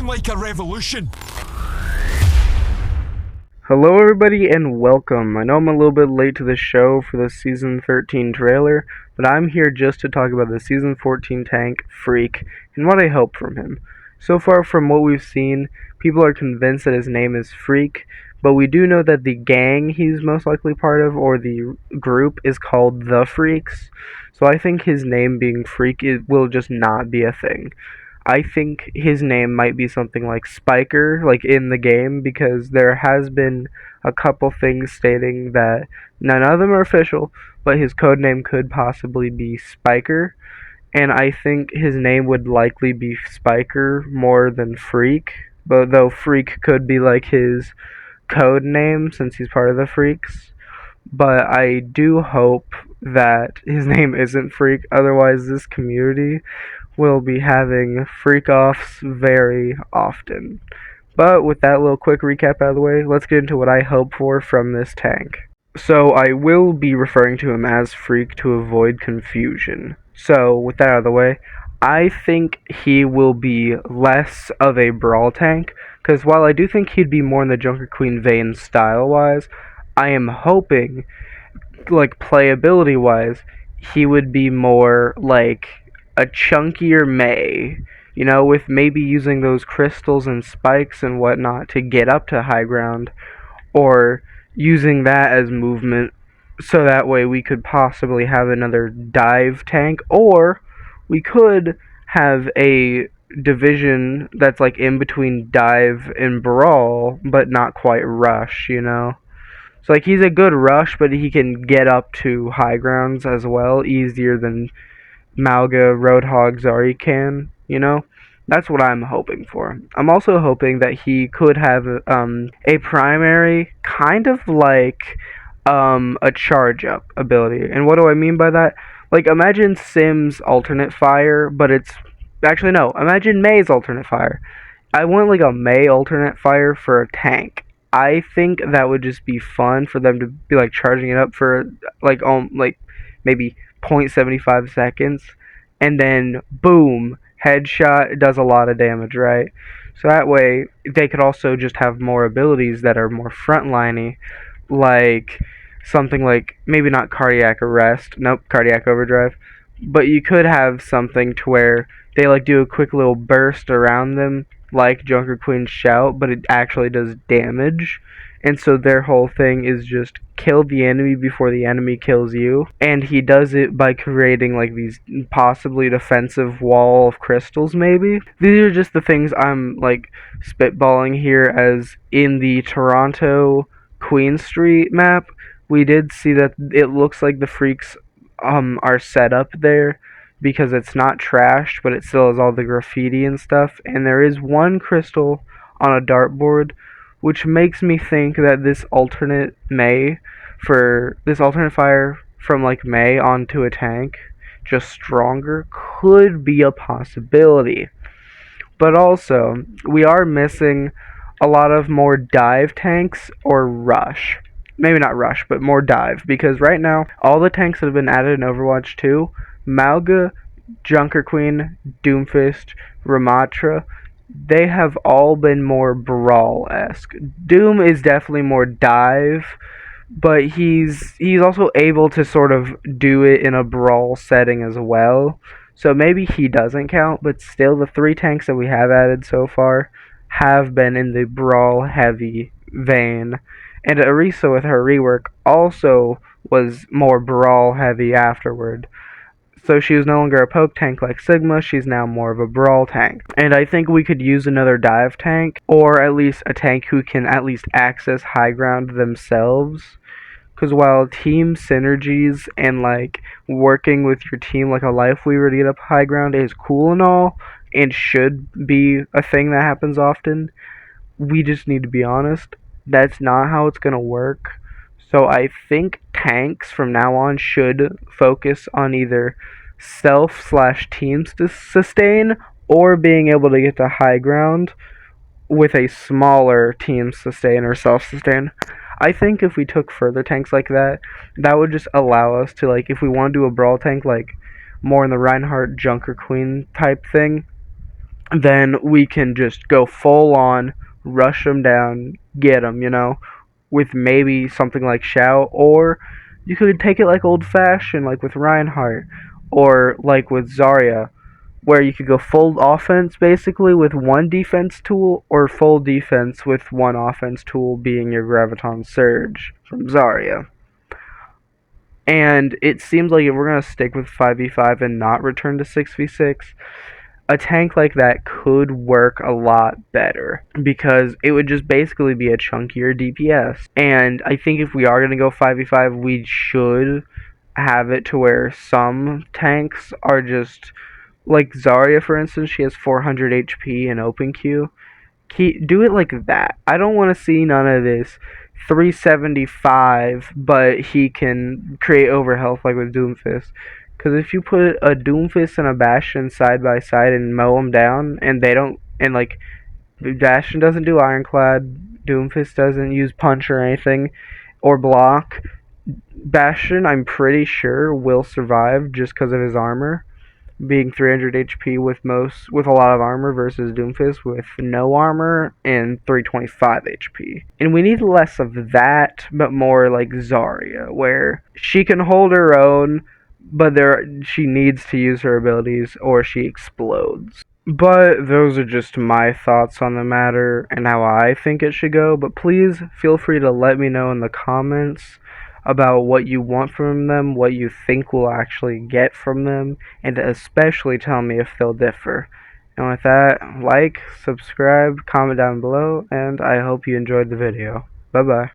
like a revolution. Hello everybody and welcome. I know I'm a little bit late to the show for the Season 13 trailer, but I'm here just to talk about the Season 14 tank, Phreak, and what I hope from him. So far from what we've seen, people are convinced that his name is Phreak, but we do know that the gang he's most likely part of, or the group, is called the Phreaks, so I think his name being Phreak will just not be a thing. I think his name might be something like Spiker, like in the game, because there has been a couple things stating that none of them are official, but his codename could possibly be Spiker, and I think his name would likely be Spiker more than Phreak, but though Phreak could be like his code name since he's part of the Phreaks. But I do hope that his name isn't Phreak, otherwise this community will be having freak-offs very often. But with that little quick recap out of the way, let's get into what I hope for from this tank. So I will be referring to him as Phreak to avoid confusion. So with that out of the way, I think he will be less of a brawl tank, because while I do think he'd be more in the Junker Queen vein style-wise, I am hoping, like playability-wise, he would be more like a chunkier Mei, with maybe using those crystals and spikes and whatnot to get up to high ground, or using that as movement, so that way we could possibly have another dive tank, or we could have a division that's like in between dive and brawl, but not quite rush. So like he's a good rush, but he can get up to high grounds as well, easier than Malga, Roadhog, Zari can. That's what I'm hoping for. I'm also hoping that he could have a primary, kind of like a charge up ability. And what do I mean by that? Like, imagine Sim's alternate fire, but it's actually no. Imagine Mei's alternate fire. I want like a Mei alternate fire for a tank. I think that would just be fun for them to be like charging it up for like maybe 0.75 seconds, and then boom, headshot. Does a lot of damage, right? So that way they could also just have more abilities that are more frontliney, like something like maybe not cardiac arrest, nope, cardiac overdrive, but you could have something to where they like do a quick little burst around them, like Junker Queen's shout, but it actually does damage. And so their whole thing is just kill the enemy before the enemy kills you. And he does it by creating like these possibly defensive wall of crystals, maybe. These are just the things I'm like spitballing here, as in the Toronto Queen Street map, we did see that it looks like the Phreaks are set up there, because it's not trashed, but it still has all the graffiti and stuff. And there is one crystal on a dartboard, which makes me think that this alternate fire from like Mei onto a tank, just stronger, could be a possibility. But also, we are missing a lot of more dive tanks or rush. Maybe not rush, but more dive. Because right now, all the tanks that have been added in Overwatch 2, Malga, Junker Queen, Doomfist, Ramatra, they have all been more brawl-esque. Doom is definitely more dive, but he's also able to sort of do it in a brawl setting as well. So maybe he doesn't count, but still the three tanks that we have added so far have been in the brawl-heavy vein. And Arisa with her rework also was more brawl-heavy afterward. So she was no longer a poke tank like Sigma, she's now more of a brawl tank. And I think we could use another dive tank, or at least a tank who can at least access high ground themselves. Because while team synergies and like working with your team like a life weaver to get up high ground is cool and all, and should be a thing that happens often, we just need to be honest, that's not how it's going to work. So I think tanks from now on should focus on either self/team sustain, or being able to get to high ground with a smaller team sustain or self sustain. I think if we took further tanks like that, that would just allow us to, like, if we want to do a brawl tank, like more in the Reinhardt Junker Queen type thing, then we can just go full on, rush them down, get them, with maybe something like Shout, or you could take it like old fashioned, like with Reinhardt, or like with Zarya, where you could go full offense basically with one defense tool, or full defense with one offense tool being your Graviton Surge from Zarya. And it seems like if we're going to stick with 5v5 and not return to 6v6, a tank like that could work a lot better because it would just basically be a chunkier DPS. And I think if we are going to go 5v5, we should have it to where some tanks are just like Zarya, for instance. She has 400 HP in open queue. Do it like that. I don't want to see none of this 375, but he can create overhealth like with Doomfist. Because if you put a Doomfist and a Bastion side by side and mow them down, and they don't, and like Bastion doesn't do Ironclad, Doomfist doesn't use Punch or anything, or block. Bastion, I'm pretty sure, will survive just because of his armor being 300 HP with a lot of armor versus Doomfist with no armor and 325 HP. And we need less of that, but more like Zarya, where she can hold her own, but she needs to use her abilities or she explodes. But those are just my thoughts on the matter and how I think it should go. But please feel free to let me know in the comments about what you want from them, what you think we'll actually get from them, and especially tell me if they'll differ. And with that, like, subscribe, comment down below, and I hope you enjoyed the video. Bye bye.